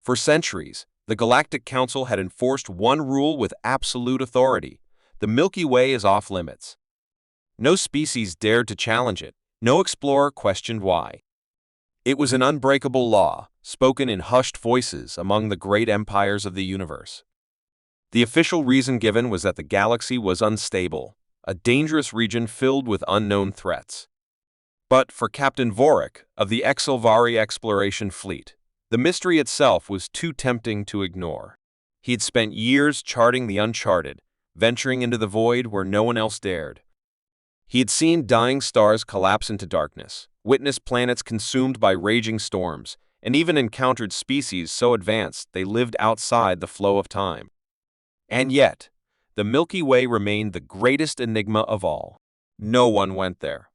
For centuries, the Galactic Council had enforced one rule with absolute authority: the Milky Way is off-limits. No species dared to challenge it, no explorer questioned why. It was an unbreakable law, spoken in hushed voices among the great empires of the universe. The official reason given was that the galaxy was unstable, a dangerous region filled with unknown threats. But for Captain Vorik of the HFY exploration fleet, the mystery itself was too tempting to ignore. He had spent years charting the uncharted, venturing into the void where no one else dared. He had seen dying stars collapse into darkness, witnessed planets consumed by raging storms, and even encountered species so advanced they lived outside the flow of time. And yet, the Milky Way remained the greatest enigma of all. No one went there.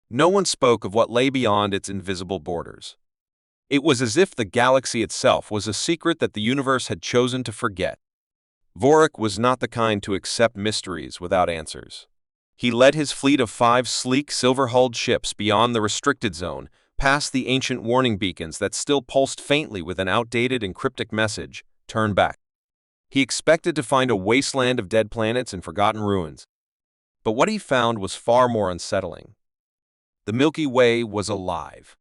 No one spoke of what lay beyond its invisible borders. It was as if the galaxy itself was a secret that the universe had chosen to forget. Vorik was not the kind to accept mysteries without answers. He led his fleet of 5 sleek, silver-hulled ships beyond the restricted zone, past the ancient warning beacons that still pulsed faintly with an outdated and cryptic message: turn back. He expected to find a wasteland of dead planets and forgotten ruins. But what he found was far more unsettling. The Milky Way was alive.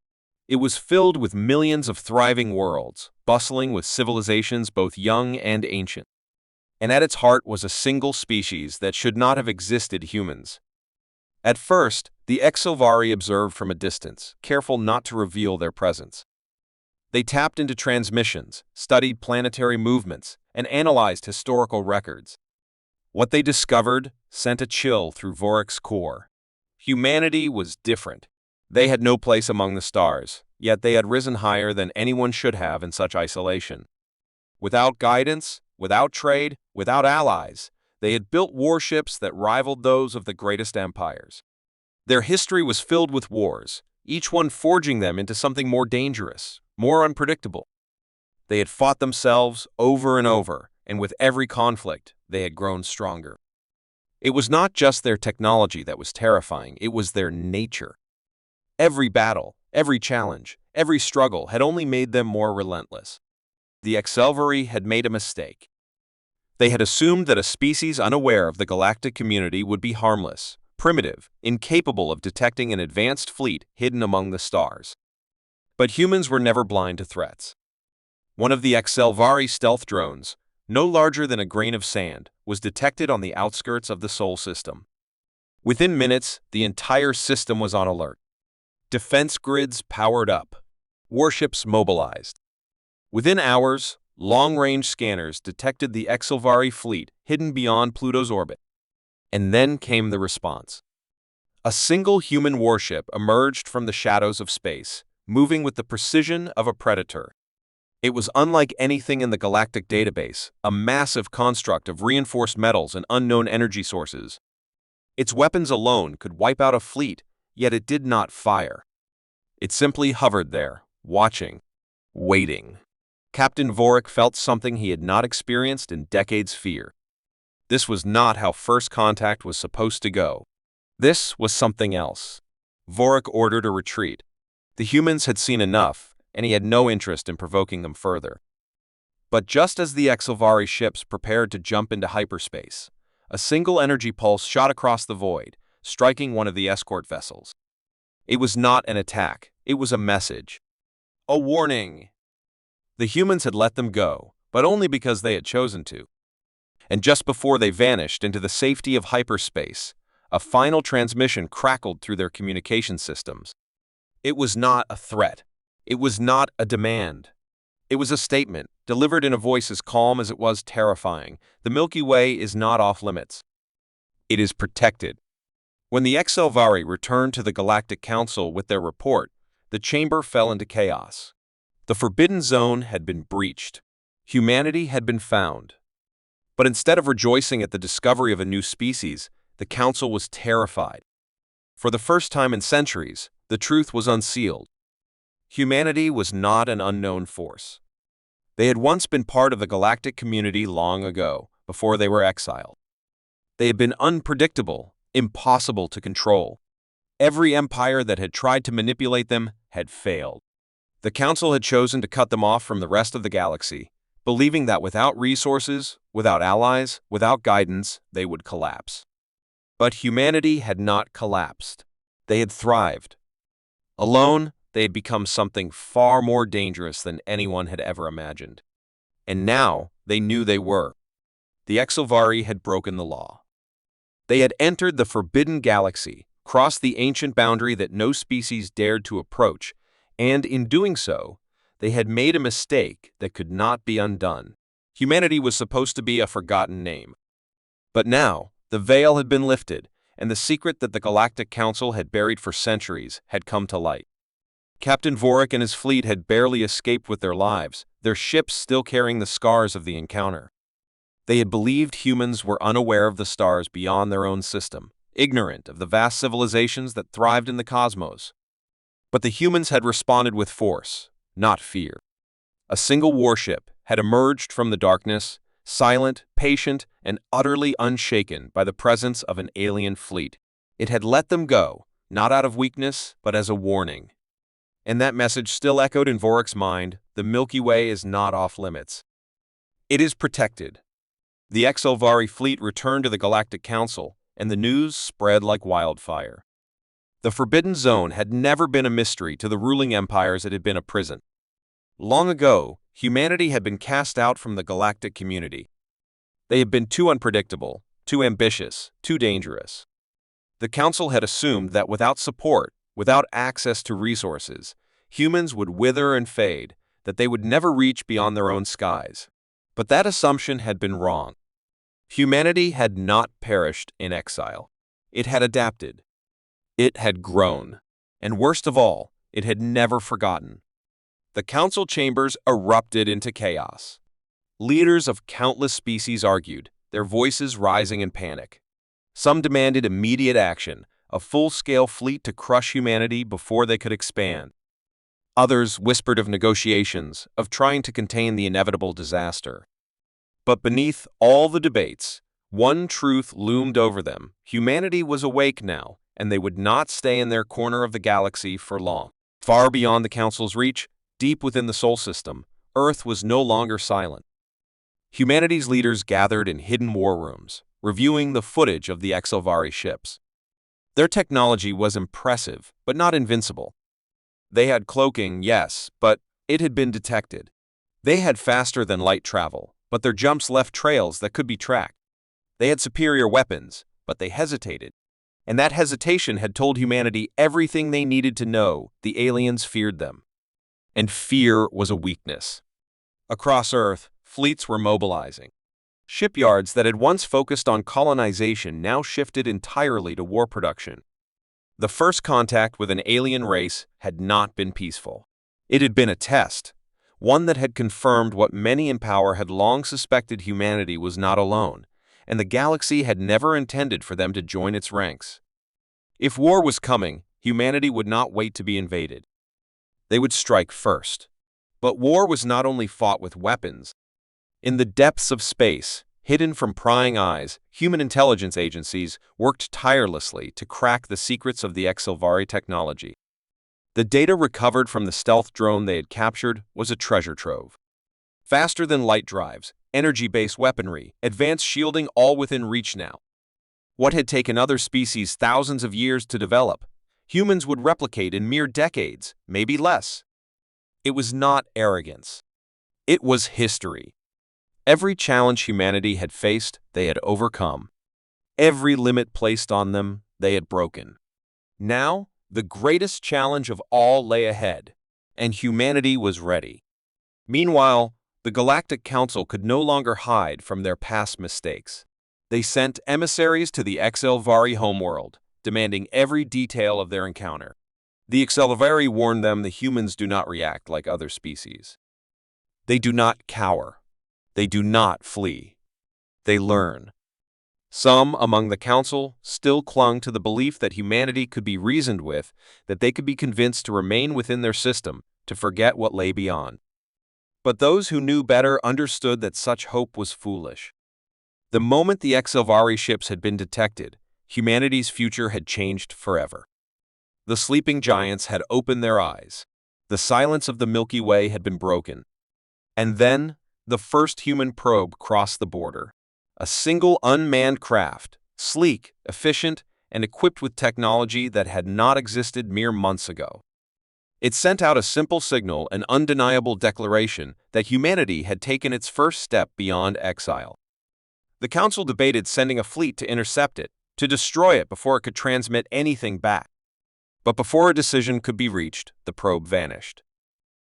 It was filled with millions of thriving worlds, bustling with civilizations both young and ancient. And at its heart was a single species that should not have existed: humans. At first, the HFY observed from a distance, careful not to reveal their presence. They tapped into transmissions, studied planetary movements, and analyzed historical records. What they discovered sent a chill through Vorik's core. Humanity was different. They had no place among the stars, yet they had risen higher than anyone should have in such isolation. Without guidance, without trade, without allies, they had built warships that rivaled those of the greatest empires. Their history was filled with wars, each one forging them into something more dangerous, more unpredictable. They had fought themselves over and over, and with every conflict, they had grown stronger. It was not just their technology that was terrifying, it was their nature. Every battle, every challenge, every struggle had only made them more relentless. The HFY had made a mistake. They had assumed that a species unaware of the galactic community would be harmless, primitive, incapable of detecting an advanced fleet hidden among the stars. But humans were never blind to threats. One of the HFY stealth drones, no larger than a grain of sand, was detected on the outskirts of the Sol system. Within minutes, the entire system was on alert. Defense grids powered up. Warships mobilized. Within hours, long-range scanners detected the HFY fleet hidden beyond Pluto's orbit. And then came the response. A single human warship emerged from the shadows of space, moving with the precision of a predator. It was unlike anything in the galactic database, a massive construct of reinforced metals and unknown energy sources. Its weapons alone could wipe out a fleet, yet it did not fire. It simply hovered there, watching, waiting. Captain Vorik felt something he had not experienced in decades: fear. This was not how first contact was supposed to go. This was something else. Vorik ordered a retreat. The humans had seen enough, and he had no interest in provoking them further. But just as the HFY ships prepared to jump into hyperspace, a single energy pulse shot across the void, striking one of the escort vessels. It was not an attack, it was a message. A warning. The humans had let them go, but only because they had chosen to. And just before they vanished into the safety of hyperspace, a final transmission crackled through their communication systems. It was not a threat. It was not a demand. It was a statement, delivered in a voice as calm as it was terrifying. The Milky Way is not off limits. It is protected. When the HFY returned to the Galactic Council with their report, the chamber fell into chaos. The Forbidden Zone had been breached. Humanity had been found. But instead of rejoicing at the discovery of a new species, the Council was terrified. For the first time in centuries, the truth was unsealed. Humanity was not an unknown force. They had once been part of the galactic community long ago, before they were exiled. They had been unpredictable, impossible to control. Every empire that had tried to manipulate them had failed. The Council had chosen to cut them off from the rest of the galaxy, believing that without resources, without allies, without guidance, they would collapse. But humanity had not collapsed. They had thrived. Alone, they had become something far more dangerous than anyone had ever imagined. And now, they knew they were. The Exilvari had broken the law. They had entered the forbidden galaxy, crossed the ancient boundary that no species dared to approach, and in doing so, they had made a mistake that could not be undone. Humanity was supposed to be a forgotten name. But now, the veil had been lifted, and the secret that the Galactic Council had buried for centuries had come to light. Captain Vorik and his fleet had barely escaped with their lives, their ships still carrying the scars of the encounter. They had believed humans were unaware of the stars beyond their own system, ignorant of the vast civilizations that thrived in the cosmos. But the humans had responded with force, not fear. A single warship had emerged from the darkness, silent, patient, and utterly unshaken by the presence of an alien fleet. It had let them go, not out of weakness, but as a warning. And that message still echoed in Vorik's mind: the Milky Way is not off limits. It is protected. The Exilvari fleet returned to the Galactic Council, and the news spread like wildfire. The Forbidden Zone had never been a mystery to the ruling empires. It had been a prison. Long ago, humanity had been cast out from the galactic community. They had been too unpredictable, too ambitious, too dangerous. The Council had assumed that without support, without access to resources, humans would wither and fade, that they would never reach beyond their own skies. But that assumption had been wrong. Humanity had not perished in exile. It had adapted. It had grown. And worst of all, it had never forgotten. The council chambers erupted into chaos. Leaders of countless species argued, their voices rising in panic. Some demanded immediate action, a full-scale fleet to crush humanity before they could expand. Others whispered of negotiations, of trying to contain the inevitable disaster. But beneath all the debates, one truth loomed over them: humanity was awake now, and they would not stay in their corner of the galaxy for long. Far beyond the Council's reach, deep within the Sol system, Earth was no longer silent. Humanity's leaders gathered in hidden war rooms, reviewing the footage of the Exilvari ships. Their technology was impressive, but not invincible. They had cloaking, yes, but it had been detected. They had faster-than-light travel, but their jumps left trails that could be tracked. They had superior weapons, but they hesitated. And that hesitation had told humanity everything they needed to know: the aliens feared them. And fear was a weakness. Across Earth, fleets were mobilizing. Shipyards that had once focused on colonization now shifted entirely to war production. The first contact with an alien race had not been peaceful. It had been a test, one that had confirmed what many in power had long suspected: humanity was not alone, and the galaxy had never intended for them to join its ranks. If war was coming, humanity would not wait to be invaded. They would strike first. But war was not only fought with weapons. In the depths of space, hidden from prying eyes, human intelligence agencies worked tirelessly to crack the secrets of the Exilvari technology. The data recovered from the stealth drone they had captured was a treasure trove. Faster-than-light drives, energy-based weaponry, advanced shielding, all within reach now. What had taken other species thousands of years to develop, humans would replicate in mere decades, maybe less. It was not arrogance. It was history. Every challenge humanity had faced, they had overcome. Every limit placed on them, they had broken. Now, the greatest challenge of all lay ahead, and humanity was ready. Meanwhile, the Galactic Council could no longer hide from their past mistakes. They sent emissaries to the Exilvari homeworld, demanding every detail of their encounter. The Exilvari warned them the humans do not react like other species. They do not cower. They do not flee. They learn. Some among the Council still clung to the belief that humanity could be reasoned with, that they could be convinced to remain within their system, to forget what lay beyond. But those who knew better understood that such hope was foolish. The moment the Exilvari ships had been detected, humanity's future had changed forever. The sleeping giants had opened their eyes. The silence of the Milky Way had been broken. And then, the first human probe crossed the border. A single unmanned craft, sleek, efficient, and equipped with technology that had not existed mere months ago. It sent out a simple signal, an undeniable declaration that humanity had taken its first step beyond exile. The Council debated sending a fleet to intercept it, to destroy it before it could transmit anything back. But before a decision could be reached, the probe vanished.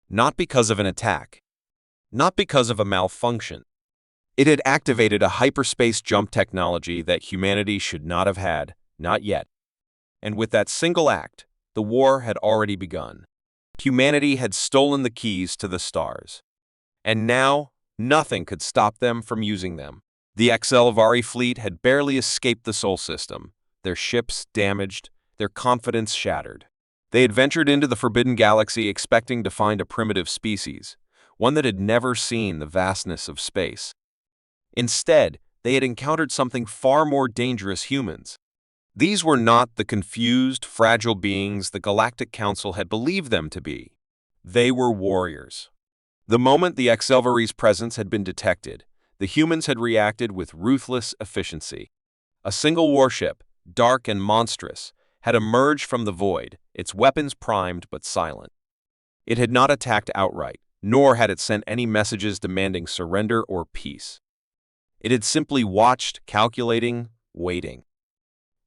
Not because of an attack. Not because of a malfunction. It had activated a hyperspace jump technology that humanity should not have had, not yet. And with that single act, the war had already begun. Humanity had stolen the keys to the stars. And now, nothing could stop them from using them. The HFY fleet had barely escaped the Sol system, their ships damaged, their confidence shattered. They had ventured into the Forbidden Galaxy expecting to find a primitive species, one that had never seen the vastness of space. Instead, they had encountered something far more dangerous: humans. These were not the confused, fragile beings the Galactic Council had believed them to be. They were warriors. The moment the HFY's presence had been detected, the humans had reacted with ruthless efficiency. A single warship, dark and monstrous, had emerged from the void, its weapons primed but silent. It had not attacked outright, nor had it sent any messages demanding surrender or peace. It had simply watched, calculating, waiting.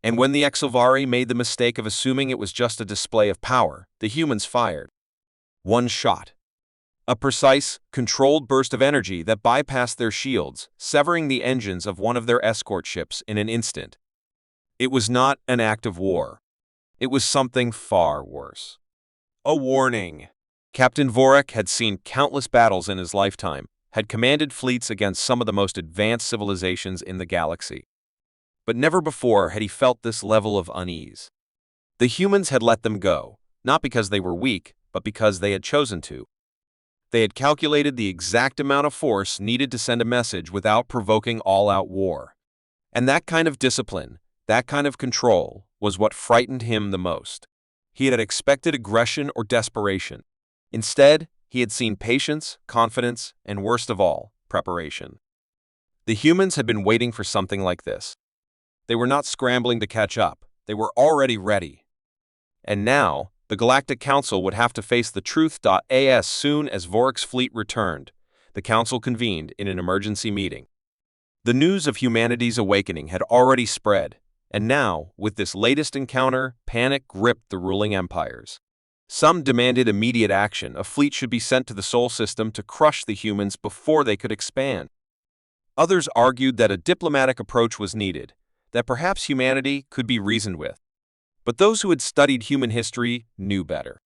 And when the HFY made the mistake of assuming it was just a display of power, the humans fired. One shot. A precise, controlled burst of energy that bypassed their shields, severing the engines of one of their escort ships in an instant. It was not an act of war. It was something far worse. A warning. Captain Vorik had seen countless battles in his lifetime, had commanded fleets against some of the most advanced civilizations in the galaxy. But never before had he felt this level of unease. The humans had let them go, not because they were weak, but because they had chosen to. They had calculated the exact amount of force needed to send a message without provoking all-out war. And that kind of discipline, that kind of control, was what frightened him the most. He had expected aggression or desperation. Instead, he had seen patience, confidence, and worst of all, preparation. The humans had been waiting for something like this. They were not scrambling to catch up. They were already ready. And now, the Galactic Council would have to face the truth. As soon as Vorik's fleet returned, the Council convened in an emergency meeting. The news of humanity's awakening had already spread, and now, with this latest encounter, panic gripped the ruling empires. Some demanded immediate action. A fleet should be sent to the Sol system to crush the humans before they could expand. Others argued that a diplomatic approach was needed, that perhaps humanity could be reasoned with. But those who had studied human history knew better.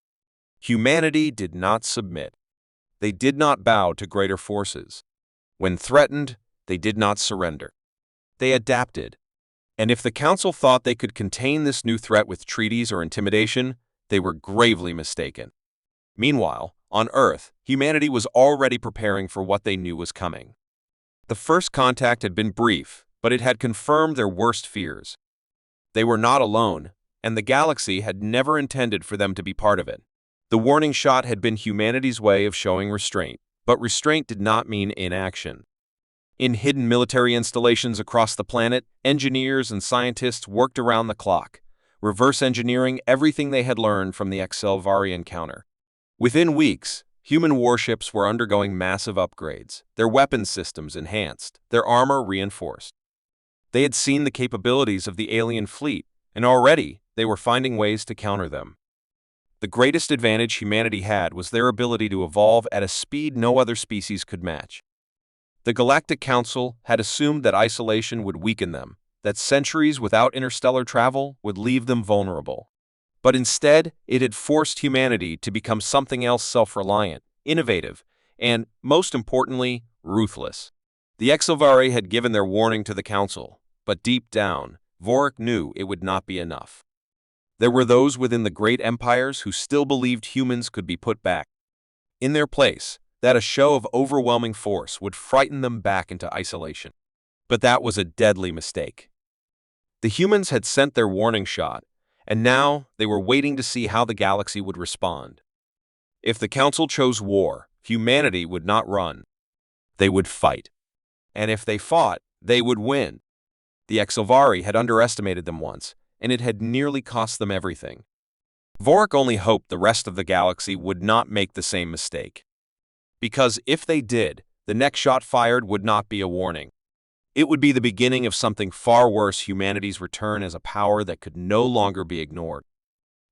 Humanity did not submit. They did not bow to greater forces. When threatened, they did not surrender. They adapted. And if the Council thought they could contain this new threat with treaties or intimidation, they were gravely mistaken. Meanwhile, on Earth, humanity was already preparing for what they knew was coming. The first contact had been brief, but it had confirmed their worst fears. They were not alone, and the galaxy had never intended for them to be part of it. The warning shot had been humanity's way of showing restraint, but restraint did not mean inaction. In hidden military installations across the planet, engineers and scientists worked around the clock, reverse engineering everything they had learned from the HFY encounter. Within weeks, human warships were undergoing massive upgrades, their weapons systems enhanced, their armor reinforced. They had seen the capabilities of the alien fleet, and already they were finding ways to counter them. The greatest advantage humanity had was their ability to evolve at a speed no other species could match. The Galactic Council had assumed that isolation would weaken them, that centuries without interstellar travel would leave them vulnerable. But instead, it had forced humanity to become something else: self-reliant, innovative, and, most importantly, ruthless. The HFY had given their warning to the Council, but deep down, Vorik knew it would not be enough. There were those within the great empires who still believed humans could be put back in their place, that a show of overwhelming force would frighten them back into isolation. But that was a deadly mistake. The humans had sent their warning shot, and now they were waiting to see how the galaxy would respond. If the Council chose war, humanity would not run. They would fight. And if they fought, they would win. The HFY had underestimated them once, and it had nearly cost them everything. Vork only hoped the rest of the galaxy would not make the same mistake. Because if they did, the next shot fired would not be a warning. It would be the beginning of something far worse: humanity's return as a power that could no longer be ignored.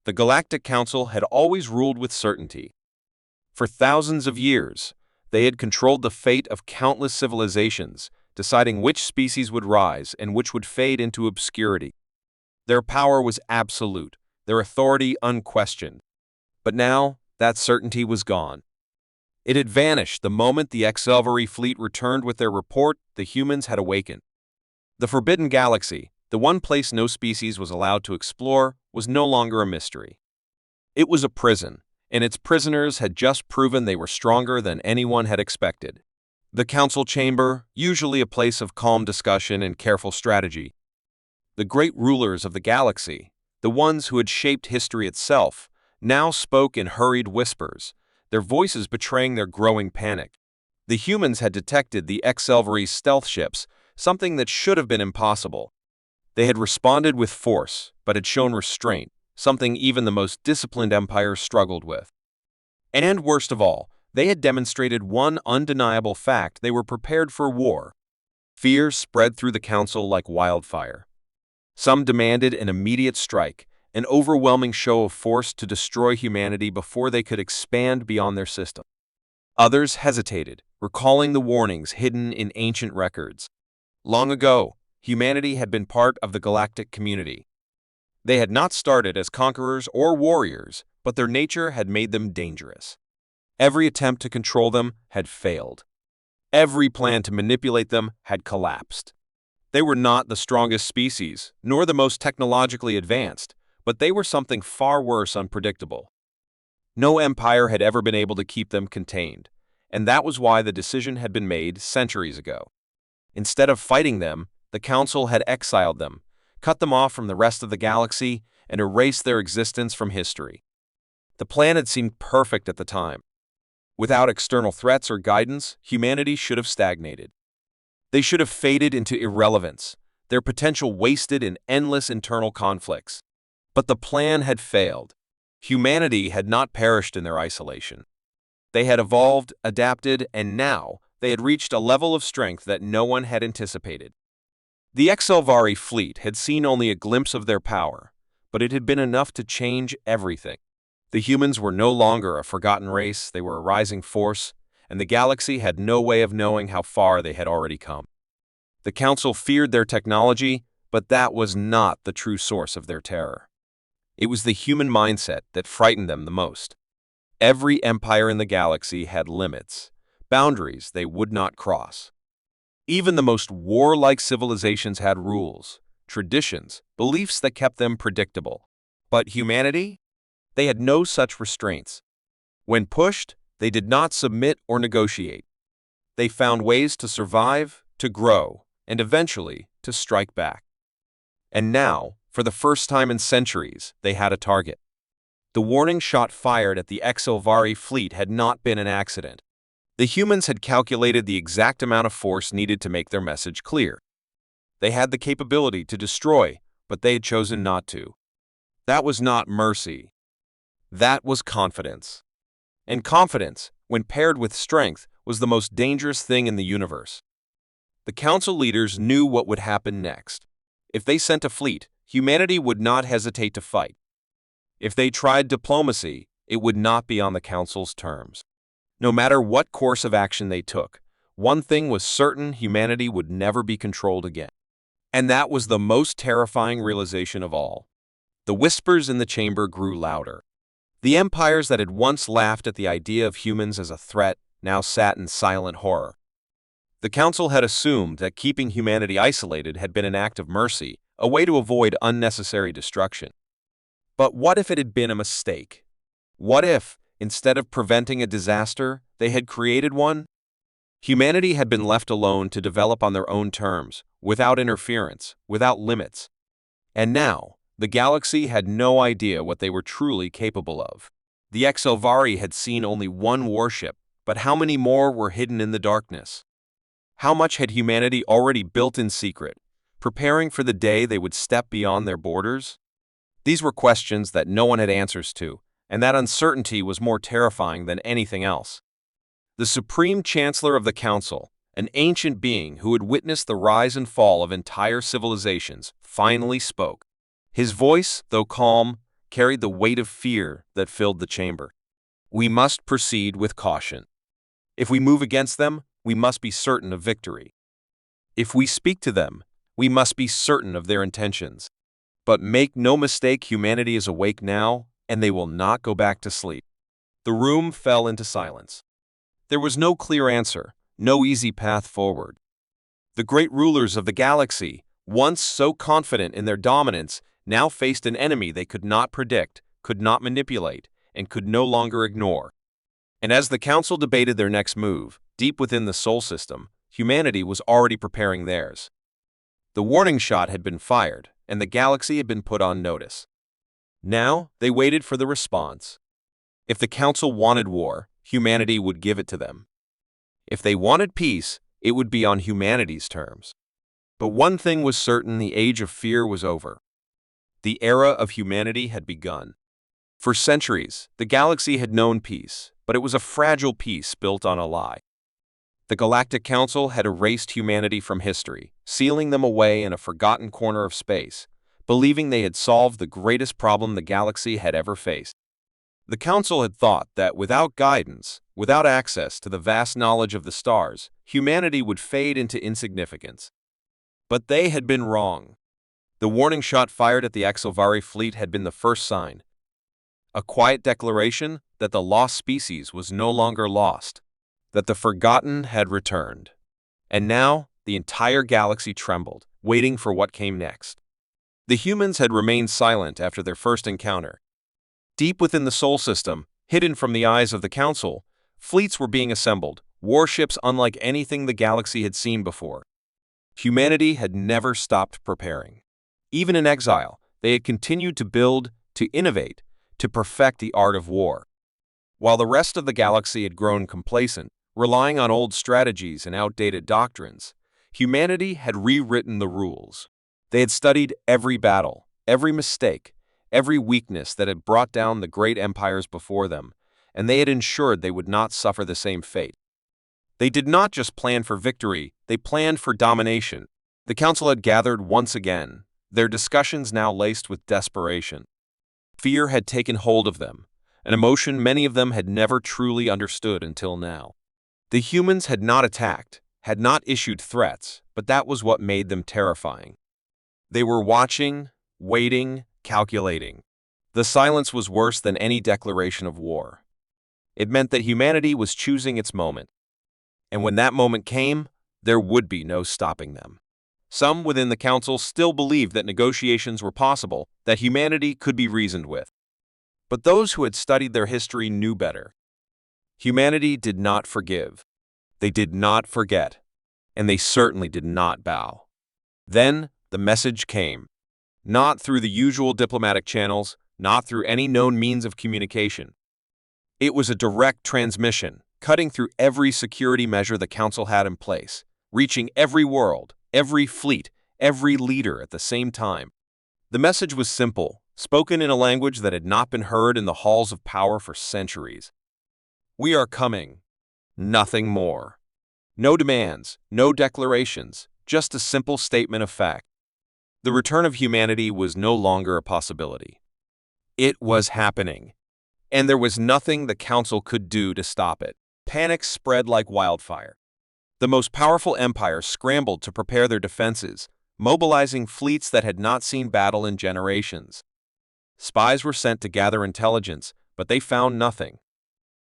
The Galactic Council had always ruled with certainty. For thousands of years, they had controlled the fate of countless civilizations, deciding which species would rise and which would fade into obscurity. Their power was absolute, their authority unquestioned. But now, that certainty was gone. It had vanished the moment the HFY fleet returned with their report. The humans had awakened. The Forbidden Galaxy, the one place no species was allowed to explore, was no longer a mystery. It was a prison, and its prisoners had just proven they were stronger than anyone had expected. The Council Chamber, usually a place of calm discussion and careful strategy. The great rulers of the galaxy, the ones who had shaped history itself, now spoke in hurried whispers, their voices betraying their growing panic. The humans had detected the HFY's stealth ships, something that should have been impossible. They had responded with force, but had shown restraint, something even the most disciplined empires struggled with. And worst of all, they had demonstrated one undeniable fact: they were prepared for war. Fear spread through the council like wildfire. Some demanded an immediate strike, an overwhelming show of force to destroy humanity before they could expand beyond their system. Others hesitated, recalling the warnings hidden in ancient records. Long ago, humanity had been part of the galactic community. They had not started as conquerors or warriors, but their nature had made them dangerous. Every attempt to control them had failed. Every plan to manipulate them had collapsed. They were not the strongest species, nor the most technologically advanced, but they were something far worse: unpredictable. No empire had ever been able to keep them contained, and that was why the decision had been made centuries ago. Instead of fighting them, the Council had exiled them, cut them off from the rest of the galaxy, and erased their existence from history. The plan had seemed perfect at the time. Without external threats or guidance, humanity should have stagnated. They should have faded into irrelevance, their potential wasted in endless internal conflicts. But the plan had failed. Humanity had not perished in their isolation. They had evolved, adapted, and now they had reached a level of strength that no one had anticipated. The HFY fleet had seen only a glimpse of their power, but it had been enough to change everything. The humans were no longer a forgotten race; they were a rising force, and the galaxy had no way of knowing how far they had already come. The Council feared their technology, but that was not the true source of their terror. It was the human mindset that frightened them the most. Every empire in the galaxy had limits, boundaries they would not cross. Even the most warlike civilizations had rules, traditions, beliefs that kept them predictable. But humanity? They had no such restraints. When pushed, they did not submit or negotiate. They found ways to survive, to grow, and eventually to strike back. And now, for the first time in centuries, they had a target. The warning shot fired at the HFY fleet had not been an accident. The humans had calculated the exact amount of force needed to make their message clear. They had the capability to destroy, but they had chosen not to. That was not mercy. That was confidence. And confidence, when paired with strength, was the most dangerous thing in the universe. The Council leaders knew what would happen next. If they sent a fleet, humanity would not hesitate to fight. If they tried diplomacy, it would not be on the Council's terms. No matter what course of action they took, one thing was certain: humanity would never be controlled again. And that was the most terrifying realization of all. The whispers in the chamber grew louder. The empires that had once laughed at the idea of humans as a threat now sat in silent horror. The Council had assumed that keeping humanity isolated had been an act of mercy, a way to avoid unnecessary destruction. But what if it had been a mistake? What if, instead of preventing a disaster, they had created one? Humanity had been left alone to develop on their own terms, without interference, without limits. And now, the galaxy had no idea what they were truly capable of. The HFY had seen only one warship, but how many more were hidden in the darkness? How much had humanity already built in secret, preparing for the day they would step beyond their borders? These were questions that no one had answers to, and that uncertainty was more terrifying than anything else. The Supreme Chancellor of the Council, an ancient being who had witnessed the rise and fall of entire civilizations, finally spoke. His voice, though calm, carried the weight of fear that filled the chamber. We must proceed with caution. If we move against them, we must be certain of victory. If we speak to them, we must be certain of their intentions. But make no mistake, humanity is awake now, and they will not go back to sleep. The room fell into silence. There was no clear answer, no easy path forward. The great rulers of the galaxy, once so confident in their dominance, now faced an enemy they could not predict, could not manipulate, and could no longer ignore. And as the council debated their next move, deep within the Sol system, humanity was already preparing theirs. The warning shot had been fired, and the galaxy had been put on notice. Now they waited for the response. If the council wanted war, humanity would give it to them. If they wanted peace, it would be on humanity's terms. But one thing was certain: the age of fear was over. The era of humanity had begun. For centuries, the galaxy had known peace, but it was a fragile peace built on a lie. The Galactic Council had erased humanity from history, sealing them away in a forgotten corner of space, believing they had solved the greatest problem the galaxy had ever faced. The Council had thought that without guidance, without access to the vast knowledge of the stars, humanity would fade into insignificance. But they had been wrong. The warning shot fired at the HFY fleet had been the first sign. A quiet declaration that the lost species was no longer lost, that the forgotten had returned. And now, the entire galaxy trembled, waiting for what came next. The humans had remained silent after their first encounter. Deep within the Sol system, hidden from the eyes of the Council, fleets were being assembled, warships unlike anything the galaxy had seen before. Humanity had never stopped preparing. Even in exile, they had continued to build, to innovate, to perfect the art of war. While the rest of the galaxy had grown complacent, relying on old strategies and outdated doctrines, humanity had rewritten the rules. They had studied every battle, every mistake, every weakness that had brought down the great empires before them, and they had ensured they would not suffer the same fate. They did not just plan for victory, they planned for domination. The Council had gathered once again, their discussions now laced with desperation. Fear had taken hold of them, an emotion many of them had never truly understood until now. The humans had not attacked, had not issued threats, but that was what made them terrifying. They were watching, waiting, calculating. The silence was worse than any declaration of war. It meant that humanity was choosing its moment. And when that moment came, there would be no stopping them. Some within the Council still believed that negotiations were possible, that humanity could be reasoned with. But those who had studied their history knew better. Humanity did not forgive. They did not forget. And they certainly did not bow. Then the message came. Not through the usual diplomatic channels, not through any known means of communication. It was a direct transmission, cutting through every security measure the Council had in place, reaching every world, every fleet, every leader at the same time. The message was simple, spoken in a language that had not been heard in the halls of power for centuries. We are coming. Nothing more. No demands, no declarations, just a simple statement of fact. The return of humanity was no longer a possibility. It was happening. And there was nothing the Council could do to stop it. Panic spread like wildfire. The most powerful empires scrambled to prepare their defenses, mobilizing fleets that had not seen battle in generations. Spies were sent to gather intelligence, but they found nothing.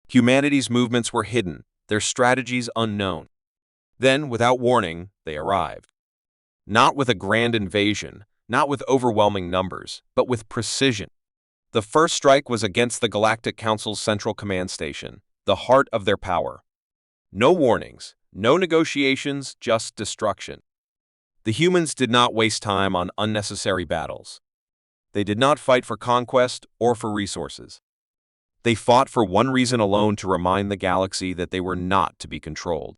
Humanity's movements were hidden, their strategies unknown. Then, without warning, they arrived. Not with a grand invasion, not with overwhelming numbers, but with precision. The first strike was against the Galactic Council's central command station, the heart of their power. No warnings, no negotiations, just destruction. The humans did not waste time on unnecessary battles. They did not fight for conquest or for resources. They fought for one reason alone: to remind the galaxy that they were not to be controlled.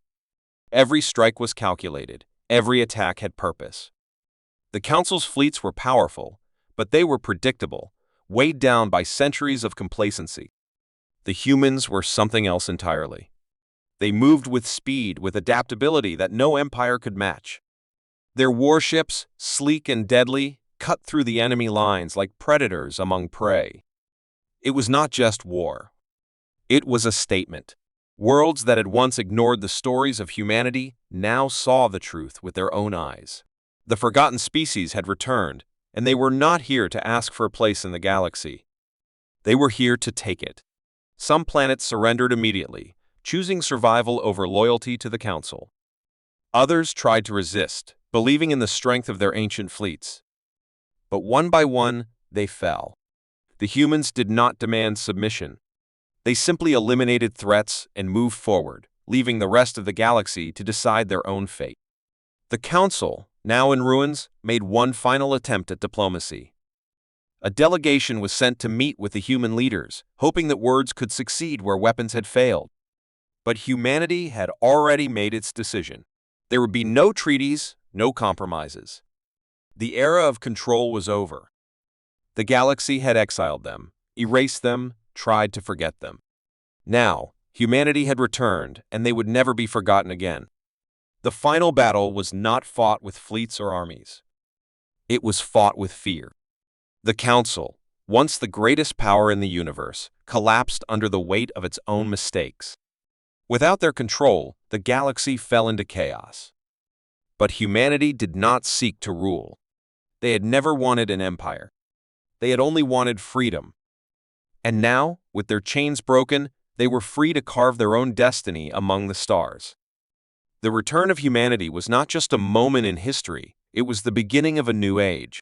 Every strike was calculated, every attack had purpose. The Council's fleets were powerful, but they were predictable, weighed down by centuries of complacency. The humans were something else entirely. They moved with speed, with adaptability that no empire could match. Their warships, sleek and deadly, cut through the enemy lines like predators among prey. It was not just war. It was a statement. Worlds that had once ignored the stories of humanity now saw the truth with their own eyes. The forgotten species had returned, and they were not here to ask for a place in the galaxy. They were here to take it. Some planets surrendered immediately, choosing survival over loyalty to the Council. Others tried to resist, believing in the strength of their ancient fleets. But one by one, they fell. The humans did not demand submission. They simply eliminated threats and moved forward, leaving the rest of the galaxy to decide their own fate. The Council, now in ruins, made one final attempt at diplomacy. A delegation was sent to meet with the human leaders, hoping that words could succeed where weapons had failed. But humanity had already made its decision. There would be no treaties, no compromises. The era of control was over. The galaxy had exiled them, erased them, tried to forget them. Now, humanity had returned, and they would never be forgotten again. The final battle was not fought with fleets or armies. It was fought with fear. The Council, once the greatest power in the universe, collapsed under the weight of its own mistakes. Without their control, the galaxy fell into chaos. But humanity did not seek to rule. They had never wanted an empire. They had only wanted freedom. And now, with their chains broken, they were free to carve their own destiny among the stars. The return of humanity was not just a moment in history, it was the beginning of a new age.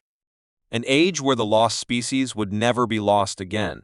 An age where the lost species would never be lost again.